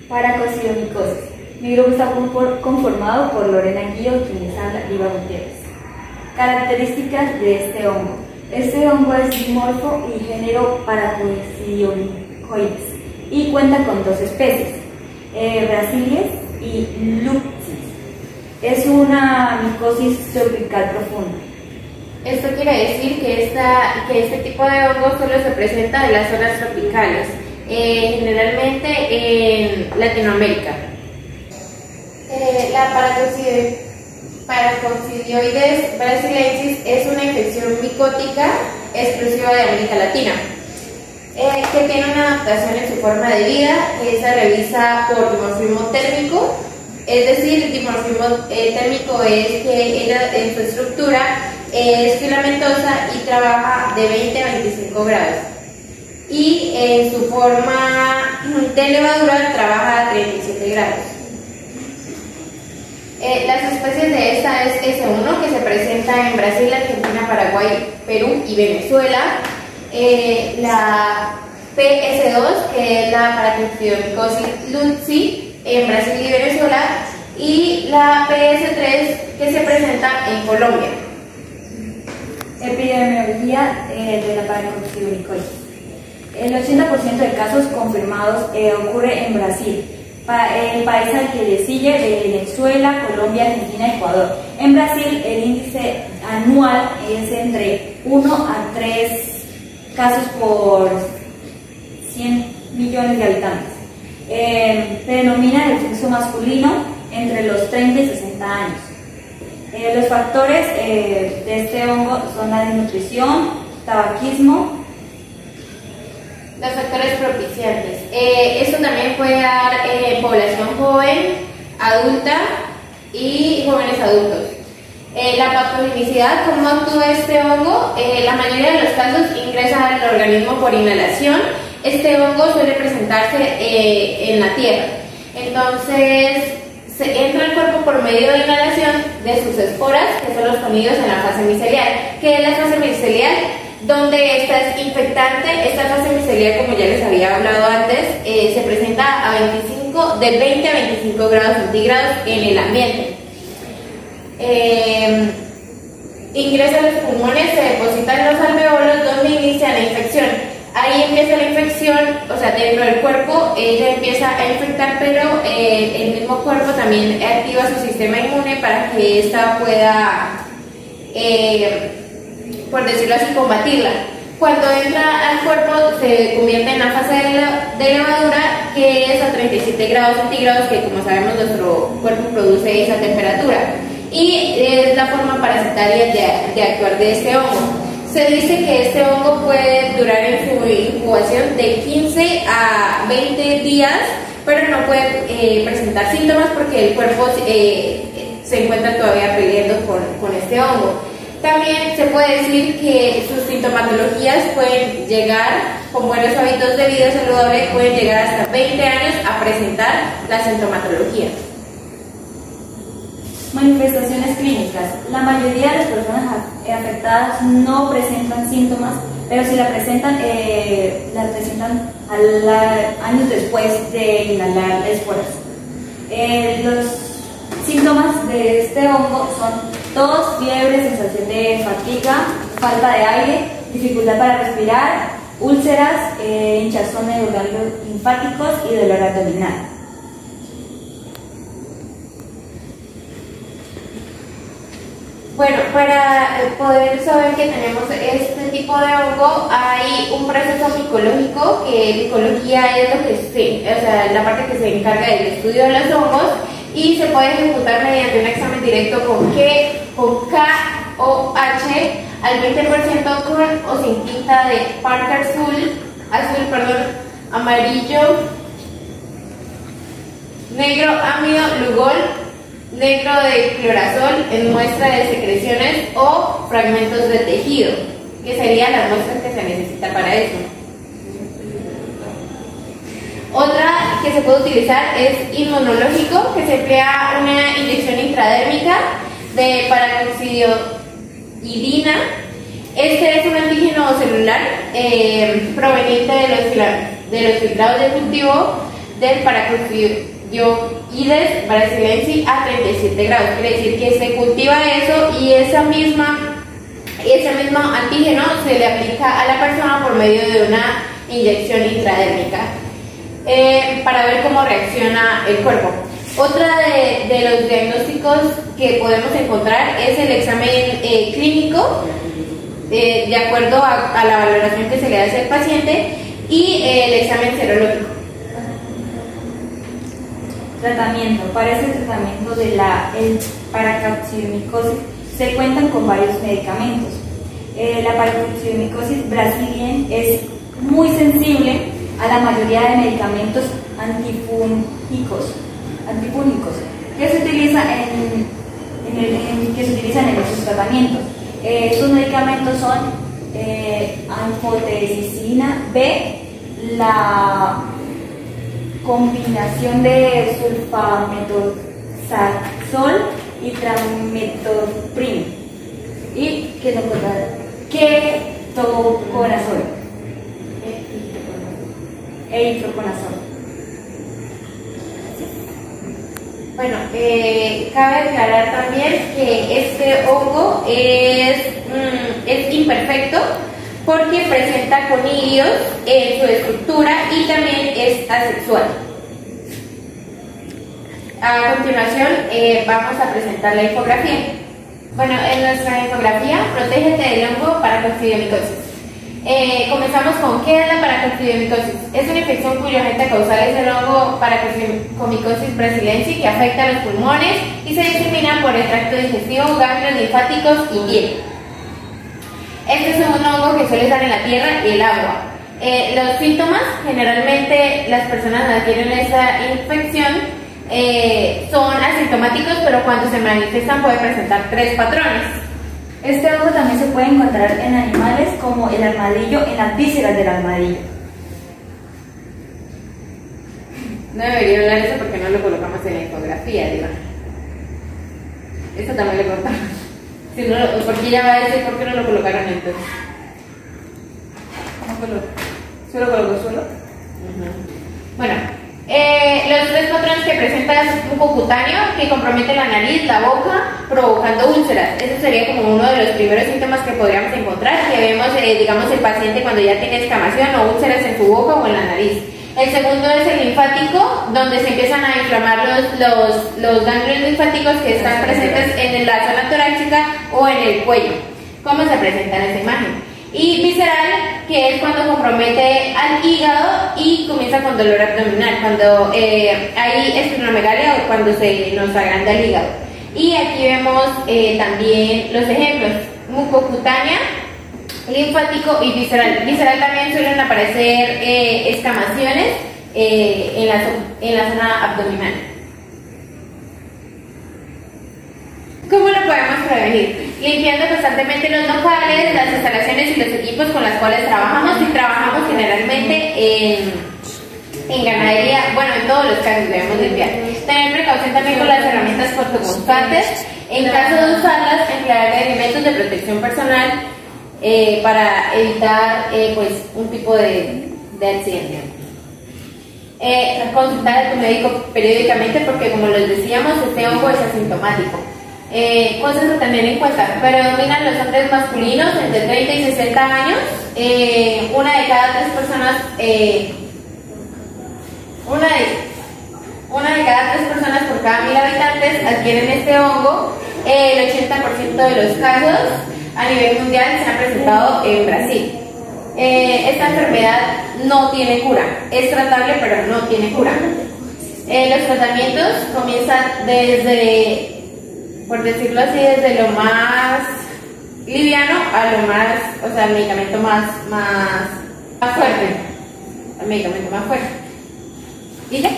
Paracoccidomicosis. Mi grupo está conformado por Lorena Guío, quien les habla, Liva Gutiérrez. Características de este hongo. Este hongo es dimorfo y género Paracoccidomicoides y cuenta con dos especies, Brasilies y Luxis. Es una micosis tropical profunda. Esto quiere decir que este tipo de hongo solo se presenta en las zonas tropicales, generalmente en Latinoamérica. La Paracoccidioides brasiliensis es una infección micótica exclusiva de América Latina, que tiene una adaptación en su forma de vida, que se revisa por dimorfismo térmico. Es decir, el dimorfismo térmico es que ella en su estructura es filamentosa y trabaja de 20 a 25 grados. Y en su forma de levadura trabaja a 37 grados. Las especies de esta es S1, que se presenta en Brasil, Argentina, Paraguay, Perú y Venezuela. La PS2, que es la Paracoccidomicosis luxi, en Brasil y Venezuela, y la PS3, que se presenta en Colombia. Epidemiología de la paracoccidomicosis. El 80% de casos confirmados ocurre en Brasil. El país al que le sigue Venezuela, Colombia, Argentina, Ecuador. En Brasil el índice anual es entre 1 a 3 casos por 100 millones de habitantes. Predomina el sexo masculino entre los 30 y 60 años. Los factores de este hongo son la desnutrición, tabaquismo. Los factores propiciantes. Esto también puede dar población joven, adulta y jóvenes adultos. La patogenicidad, ¿cómo actúa este hongo? La mayoría de los casos ingresa al organismo por inhalación. Este hongo suele presentarse en la tierra. Entonces, se entra al cuerpo por medio de inhalación de sus esporas, que son los contenidos en la fase micelial. ¿Qué es la fase micelial? Donde esta es infectante. Esta fase micelial, como ya les había hablado antes, se presenta de 20 a 25 grados centígrados en el ambiente. Ingresa a los pulmones, se deposita en los alveolos, donde inicia la infección. Ahí empieza la infección, o sea, dentro del cuerpo ella empieza a infectar, pero el mismo cuerpo también activa su sistema inmune para que ésta pueda, por decirlo así, combatirla. Cuando entra al cuerpo se convierte en la fase de levadura, que es a 37 grados centígrados, que como sabemos nuestro cuerpo produce esa temperatura. Y es la forma parasitaria de actuar de este hongo. Se dice que este hongo puede durar en su incubación de 15 a 20 días, pero no puede presentar síntomas porque el cuerpo se encuentra todavía peleando con este hongo. También se puede decir que sus sintomatologías pueden llegar, con buenos hábitos de vida saludable, pueden llegar hasta 20 años a presentar la sintomatología. Manifestaciones clínicas. La mayoría de las personas afectadas no presentan síntomas, pero si la presentan años después de inhalar esporas. Los síntomas de este hongo son tos, fiebre, sensación de fatiga, falta de aire, dificultad para respirar, úlceras, hinchazón de órganos linfáticos y dolor abdominal. Bueno, para poder saber que tenemos este tipo de hongo, hay un proceso micológico, que micología es la parte que se encarga del estudio de los hongos, y se puede ejecutar mediante un examen directo con KOH al 20% con o sin tinta de Parker amarillo, negro, ámido, Lugol, negro de clorazol en muestra de secreciones o fragmentos de tejido, que serían las muestras que se necesita para eso. Otra que se puede utilizar es inmunológico, que se emplea una inyección intradérmica de paracoccidioidina. Este es un antígeno celular proveniente de los filtrados de cultivo del Paracoccidioides brasiliensis a 37 grados. Quiere decir que se cultiva eso y ese mismo antígeno se le aplica a la persona por medio de una inyección intradérmica para ver cómo reacciona el cuerpo. Otra de los diagnósticos que podemos encontrar es el examen clínico, de acuerdo a la valoración que se le hace al paciente, y el examen serológico. Tratamiento. Para este tratamiento de la paracoccidiomicosis se cuentan con varios medicamentos. La paracoccidiomicosis brasiliensis es muy sensible a la mayoría de medicamentos antifúngicos que se utilizan en estos tratamientos. Estos medicamentos son anfotericina B, la combinación de sulfamethoxazol y trimethoprim y ketoconazol e itraconazol. Bueno, cabe aclarar también que este hongo es imperfecto porque presenta conilios en su estructura y también es asexual. A continuación vamos a presentar la infografía. Bueno, en nuestra infografía, protégete del hongo paracoccidiomicosis. Comenzamos con ¿qué es la paracoccidiomicosis? Es una infección cuyo agente causal es el hongo Paracoccidiomicosis brasiliensis que afecta a los pulmones y se disemina por el tracto digestivo, ganglios linfáticos y piel. Este es un hongo que suele estar en la tierra y el agua. Los síntomas, generalmente las personas que adquieren esta infección son asintomáticos, pero cuando se manifiestan puede presentar 3 patrones. Este hongo también se puede encontrar en animales como el armadillo, en las vísceras del armadillo. No debería hablar eso porque no lo colocamos en la infografía, digo. Esto también lo cortamos. Si no, porque ya va a decir por qué no lo colocaron entonces. ¿Solo colocó solo? Bueno, los 3 patrones que presenta es un cutáneo que compromete la nariz, la boca, provocando úlceras. Ese sería como uno de los primeros síntomas que podríamos encontrar, que vemos, digamos, el paciente cuando ya tiene escamación o úlceras en su boca o en la nariz. El segundo es el linfático, donde se empiezan a inflamar los ganglios linfáticos que están presentes en la zona torácica o en el cuello. ¿Cómo se presenta en esta imagen? Y visceral, que es cuando compromete al hígado y comienza con dolor abdominal, cuando hay esplenomegalia o cuando se nos agranda el hígado. Y aquí vemos también los ejemplos: mucocutánea, linfático y visceral. Visceral también suelen aparecer escamaciones en la zona abdominal. ¿Cómo lo podemos prevenir? Limpiando constantemente los locales, las instalaciones y los equipos con los cuales trabajamos, y trabajamos generalmente en ganadería. Bueno, en todos los casos debemos limpiar. Tener precaución también con las herramientas cortopunzantes. En caso de usarlas, emplear elementos de protección personal para evitar pues un tipo de accidente. Consultar a tu médico periódicamente porque, como les decíamos, este hongo es asintomático. Cosas a tener en cuenta: predominan los hombres masculinos entre 30 y 60 años. Una de cada 3 personas por cada 1000 habitantes adquieren este hongo. El 80% de los casos a nivel mundial se han presentado en Brasil. Esta enfermedad no tiene cura, es tratable pero no tiene cura. Los tratamientos comienzan desde, por decirlo así, desde lo más liviano a lo más, o sea, el medicamento más fuerte. El medicamento más fuerte. ¿Y ya?